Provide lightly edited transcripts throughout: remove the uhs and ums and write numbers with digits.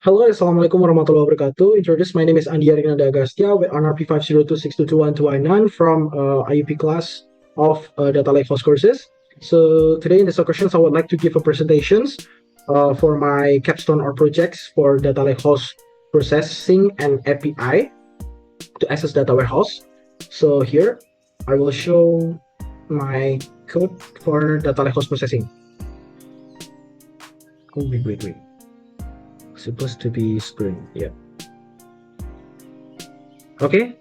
Hello, Assalamualaikum warahmatullahi wabarakatuh. Introduce, my name is Andiar Rinanda Agastya with NRP 502622129 from IUP class of Datalakehouse courses. So today in this occasion, I would like to give a presentations for my capstone or projects for Datalakehouse processing and API to access data warehouse. So here I will show my code for Datalakehouse processing. Oh, wait. Supposed to be screen, yeah. Okay,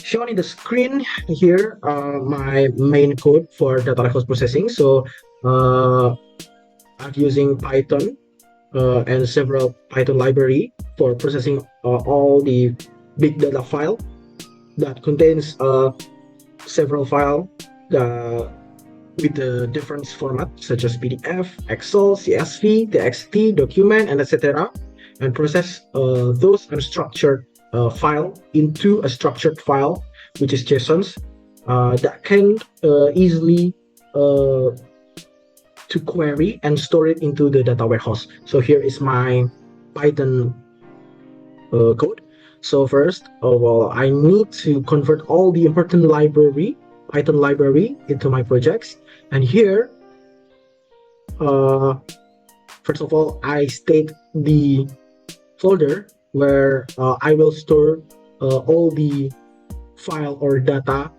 shown in the screen here, my main code for Datalakehouse processing. So I'm using Python and several Python library for processing all the big data file that contains several file with the different format such as PDF, Excel, CSV, TXT, document, and etc. And process those unstructured file into a structured file, which is JSONs, that can easily to query and store it into the data warehouse. So here is my Python code. So first of all, I need to convert all the important Python library into my projects. And here, first of all, I state the folder where I will store all the file or data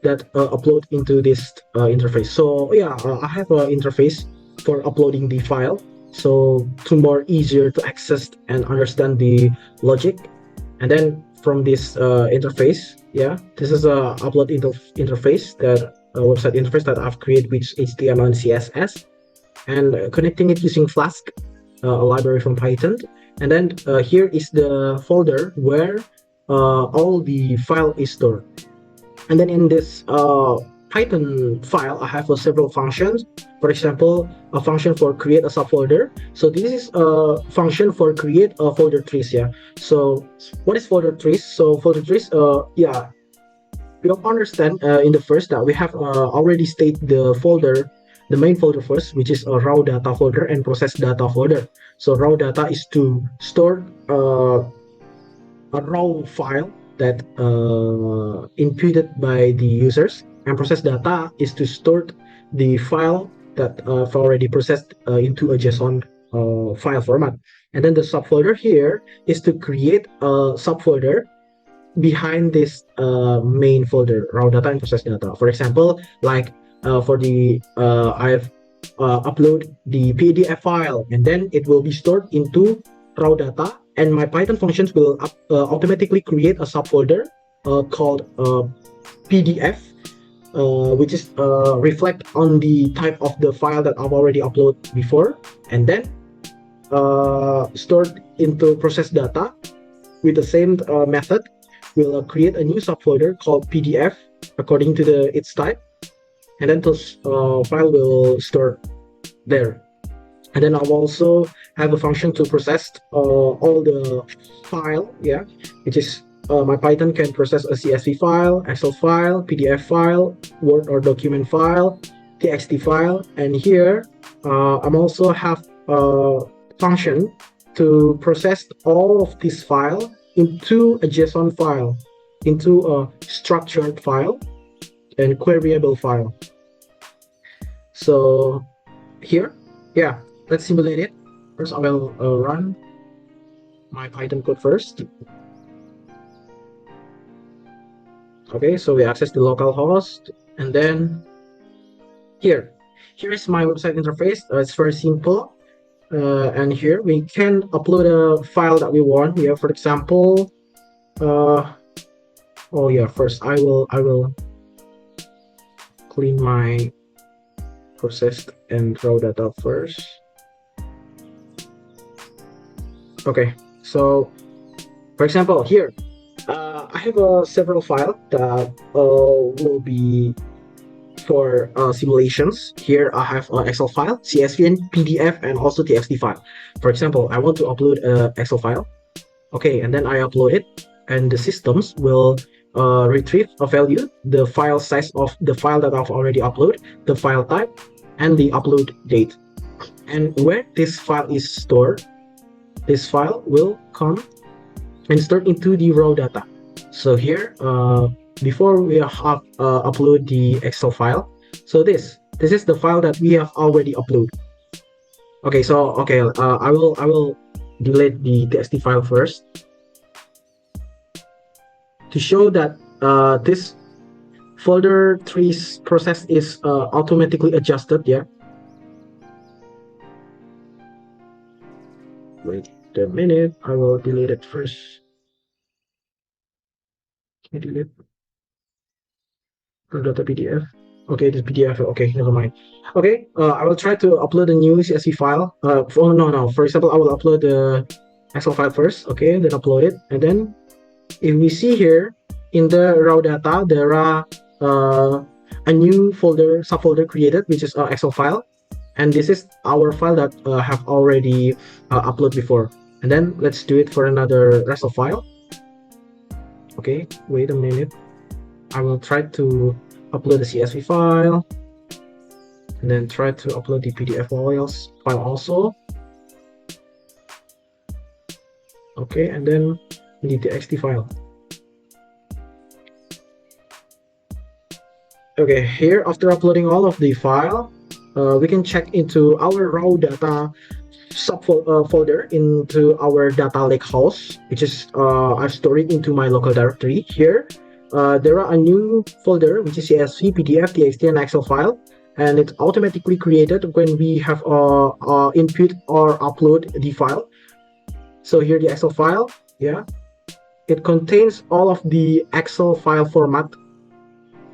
that upload into this interface. So yeah, I have an interface for uploading the file, so to more easier to access and understand the logic. And then from this interface, yeah, this is a upload interface that website interface that I've created with HTML and CSS, and connecting it using Flask, a library from Python. And then here is the folder where all the file is stored. And then in this Python file, I have several functions. For example, a function for create a subfolder. So this is a function for create a folder trees. Yeah. So what is folder trees? So folder trees, yeah, we don't understand in the first that we have already stated the main folder first, which is a raw data folder and process data folder. So raw data is to store a raw file that inputted by the users, and process data is to store the file that I've already processed into a JSON file format. And then the subfolder here is to create a subfolder behind this main folder, raw data and process data. For example, like for the I've upload the PDF file, and then it will be stored into raw data, and my Python functions will automatically create a subfolder called PDF, which is reflect on the type of the file that I've already uploaded before, and then stored into process data with the same method. We'll create a new subfolder called PDF according to its type, and then this file will store there. And then I'll also have a function to process all the file, yeah, which is my Python can process a CSV file, Excel file, PDF file, Word or document file, TXT file. And here I'm also have a function to process all of this file into a JSON file, into a structured file and queryable file. So here, yeah, let's simulate it. First, I will run my Python code first. Okay, so we access the local host, and then here is my website interface. It's very simple, and here we can upload a file that we want. Here, for example, oh yeah, first I will clean my processed and raw data first. Okay, so for example, here I have several files that will be for simulations. Here I have an Excel file, CSV, and PDF, and also TXT file. For example, I want to upload an Excel file. Okay, and then I upload it, and the systems will retrieve a value, the file size of the file that I've already uploaded, the file type, and the upload date. And where this file is stored, this file will come and stored into the raw data. So here, before we have upload the Excel file, so this is the file that we have already uploaded. Okay, so I will delete the txt file first to show that this folder trees process is automatically adjusted. Yeah. Wait a minute, I will delete it first. Can I delete data PDF? Okay, this PDF. Okay, never mind. Okay, I will try to upload a new CSV file. Oh no. For example, I will upload the Excel file first. Okay, then upload it, and then if we see here in the raw data, there are a new subfolder created, which is Excel file, and this is our file that have already uploaded before. And then let's do it for another Excel file. Okay, wait a minute. I will try to upload the CSV file, and then try to upload the PDF file also. Okay, and then the txt file. Okay, here after uploading all of the file, we can check into our raw data subfolder into our Datalakehouse, which is I've stored it into my local directory. Here, there are a new folder which is CSV, PDF, TXT, and Excel file, and it's automatically created when we have input or upload the file. So here the Excel file, yeah, it contains all of the Excel file format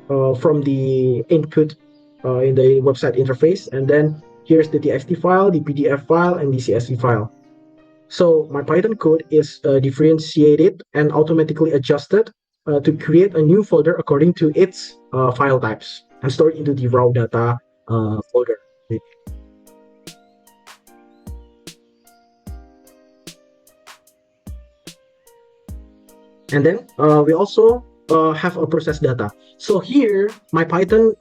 from the input in the website interface, and then here's the txt file, the PDF file, and the CSV file. So my Python code is differentiated and automatically adjusted to create a new folder according to its file types and stored into the raw data folder. And then we also have a process data. So here, my Python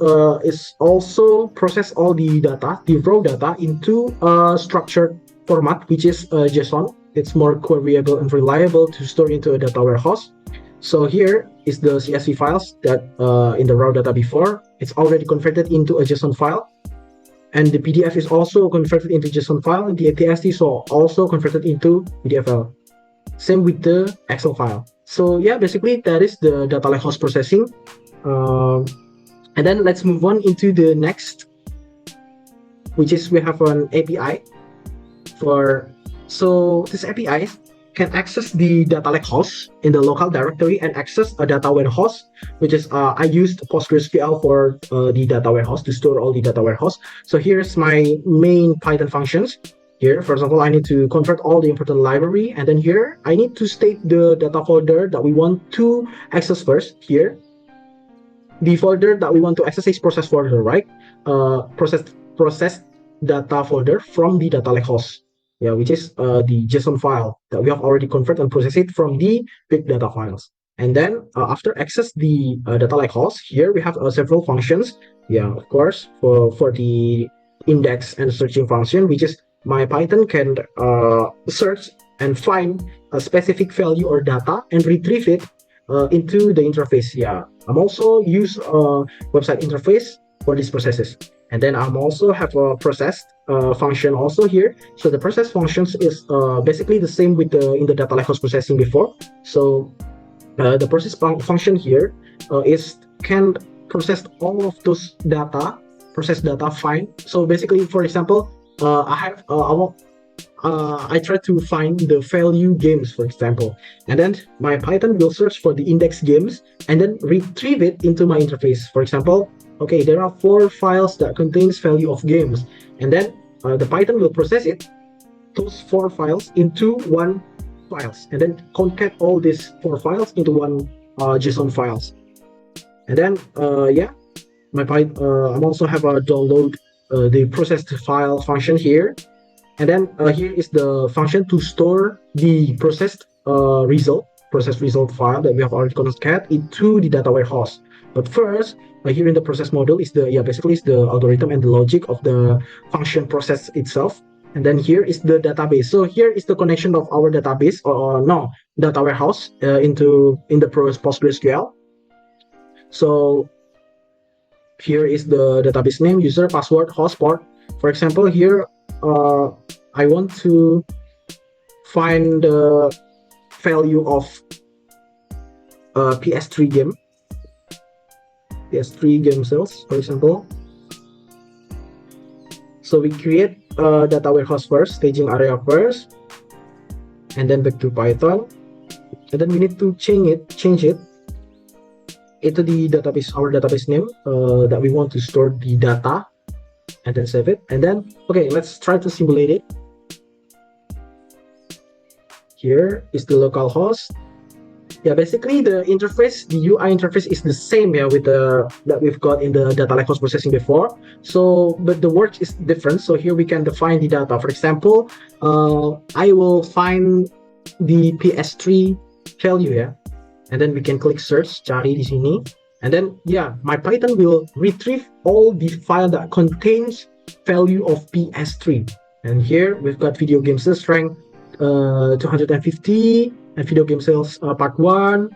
is also process all the data, the raw data, into a structured format, which is JSON. It's more queryable and reliable to store into a data warehouse. So here is the CSV files that in the raw data before. It's already converted into a JSON file. And the PDF is also converted into JSON file, and the TXT is also converted into PDF file. Same with the Excel file. So yeah, basically that is the Datalakehouse processing. And then let's move on into the next, which is we have an API so this API can access the Datalakehouse in the local directory and access a data warehouse, which is I used PostgreSQL for the data warehouse to store all the data warehouse. So here's my main Python functions. Here, first of all, I need to convert all the important library, and then here I need to state the data folder that we want to access first. Here, the folder that we want to access is process folder, right? Process data folder from the Datalakehouse, yeah, which is the JSON file that we have already converted and processed it from the big data files. And then after access the Datalakehouse, here we have several functions. Yeah, of course, for the index and searching function, which is my Python can search and find a specific value or data and retrieve it into the interface. Yeah, I'm also use a website interface for these processes. And then I'm also have a process function also here. So the process functions is basically the same with the in the Datalakehouse processing before. So the process function here can process all of those data, fine. So basically, for example, I try to find the value games, for example, and then my Python will search for the index games and then retrieve it into my interface. For example, okay, there are 4 files that contains value of games, and then the Python will process those 4 files into one files, and then concat all these 4 files into one JSON files. And then yeah, my Python I'm also have a download the processed file function here, and then here is the function to store the processed result file that we have already concat into the data warehouse. But first, here in the process module is the basically is the algorithm and the logic of the function process itself. And then here is the database. So here is the connection of our database or no data warehouse in the PostgreSQL. So here is the database name, user, password, host, port. For example, here I want to find the value of PS3 game, PS3 game sales, for example. So we create a data warehouse first, staging area first, and then back to Python, and then we need to change it into the database, our database name that we want to store the data, and then save it. And then okay, let's try to simulate it. Here is the local host. Yeah, basically the interface, the UI interface is the same with the that we've got in the Datalakehouse processing before. So, but the work is different. So here we can define the data. For example, I will find the PS3 value and then we can click search, cari di sini, and then my Python will retrieve all the file that contains value of PS3. And here we've got video game sales rank 250. And video game sales part 1.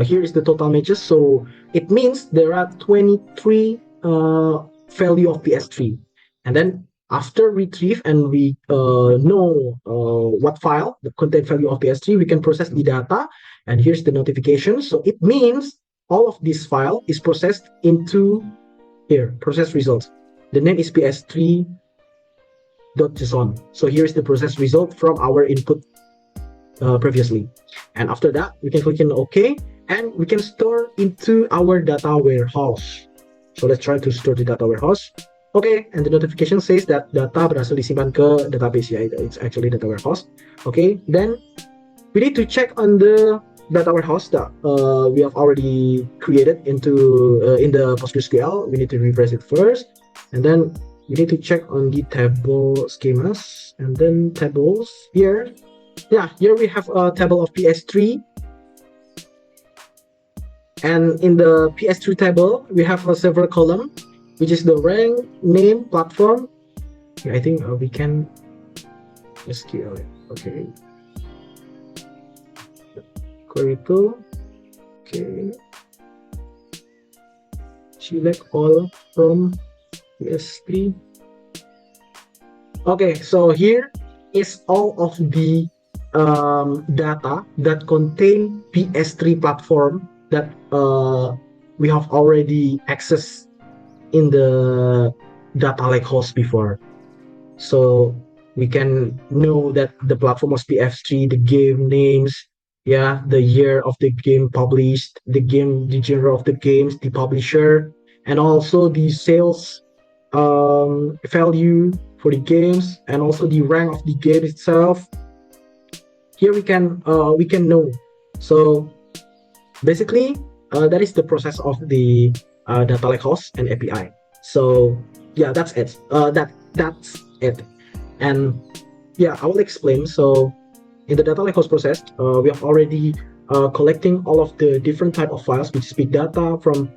Here is the total matches. So it means there are 23 value of PS3. And then after retrieve and we know what file the content value of PS3, we can process the data. And here's the notification. So it means all of this file is processed into here, process results. The name is PS3.json. So here's the process result from our input previously. And after that, we can click on OK, and we can store into our data warehouse. So let's try to store the data warehouse. Okay, and the notification says that data berhasil disimpan ke database. It's actually data warehouse. Okay, then we need to check on the data warehouse that we have already created into in the PostgreSQL. We need to refresh it first, and then we need to check on the table schemas, and then tables here. Here we have a table of PS3, and in the PS3 table we have several column, which is the rank, name, platform. I think we can SQL. Okay, query tool. Okay, select all from PS3. Okay, so here is all of the data that contain PS3 platform that we have already accessed in the Datalakehouse before. So we can know that the platform was PS3, the game names, the year of the game published, the genre of the games, the publisher, and also the sales value for the games, and also the rank of the game itself. Here we can know. So basically that is the process of the Datalakehouse and API. So that's it. That's it. And I will explain. So in the Datalakehouse process, we have already collecting all of the different type of files, which is big data from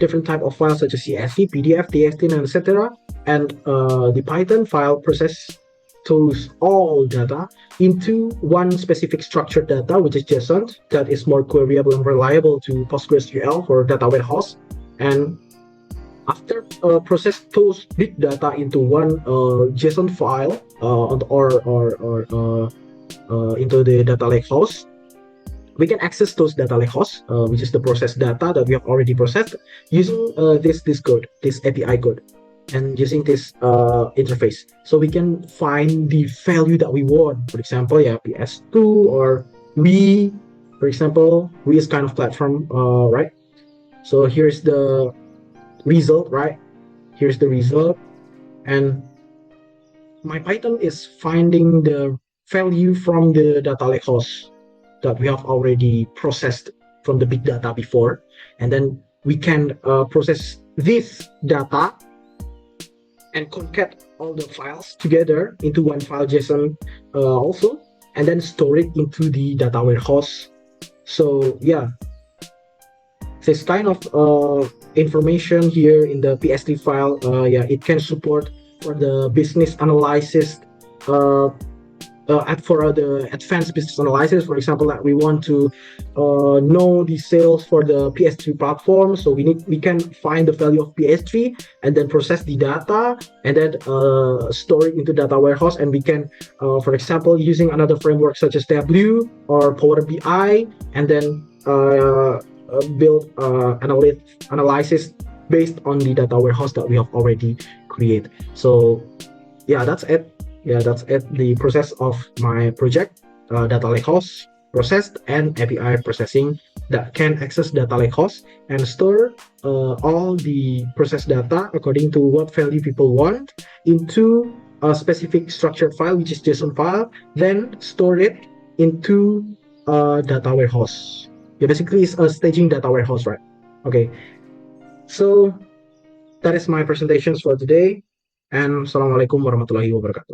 different type of files such as CSV, PDF, TXT, and etc. And the Python file process those all data into one specific structured data, which is JSON, that is more queryable and reliable to PostgreSQL for data warehouse. And after process those big data into one JSON file into the Datalakehouse, we can access those Datalakehouse, which is the processed data that we have already processed using this code, this API code, and using this interface. So we can find the value that we want. For example, PS2 or Wii. For example, Wii is kind of platform, right? So here's the result, right? Here's the result, and my Python is finding the value from the Datalakehouse that we have already processed from the big data before, and then we can process this data and concat all the files together into one file JSON also, and then store it into the data warehouse. So this kind of information here in the PSD file, yeah, it can support for the business analysis uh, for the advanced business analysis. For example, that we want to know the sales for the PS3 platform, so we can find the value of PS3 and then process the data and then store it into data warehouse, and we can for example, using another framework such as Tableau or Power BI, and then build analysis based on the data warehouse that we have already created. So yeah, that's it. Yeah, that's it. The process of my project, Datalakehouse processed and API processing that can access Datalakehouse and store all the processed data according to what value people want into a specific structured file, which is JSON file, then store it into a data warehouse. Yeah, basically it's a staging data warehouse, right? Okay, so that is my presentations for today. And Assalamualaikum warahmatullahi wabarakatuh.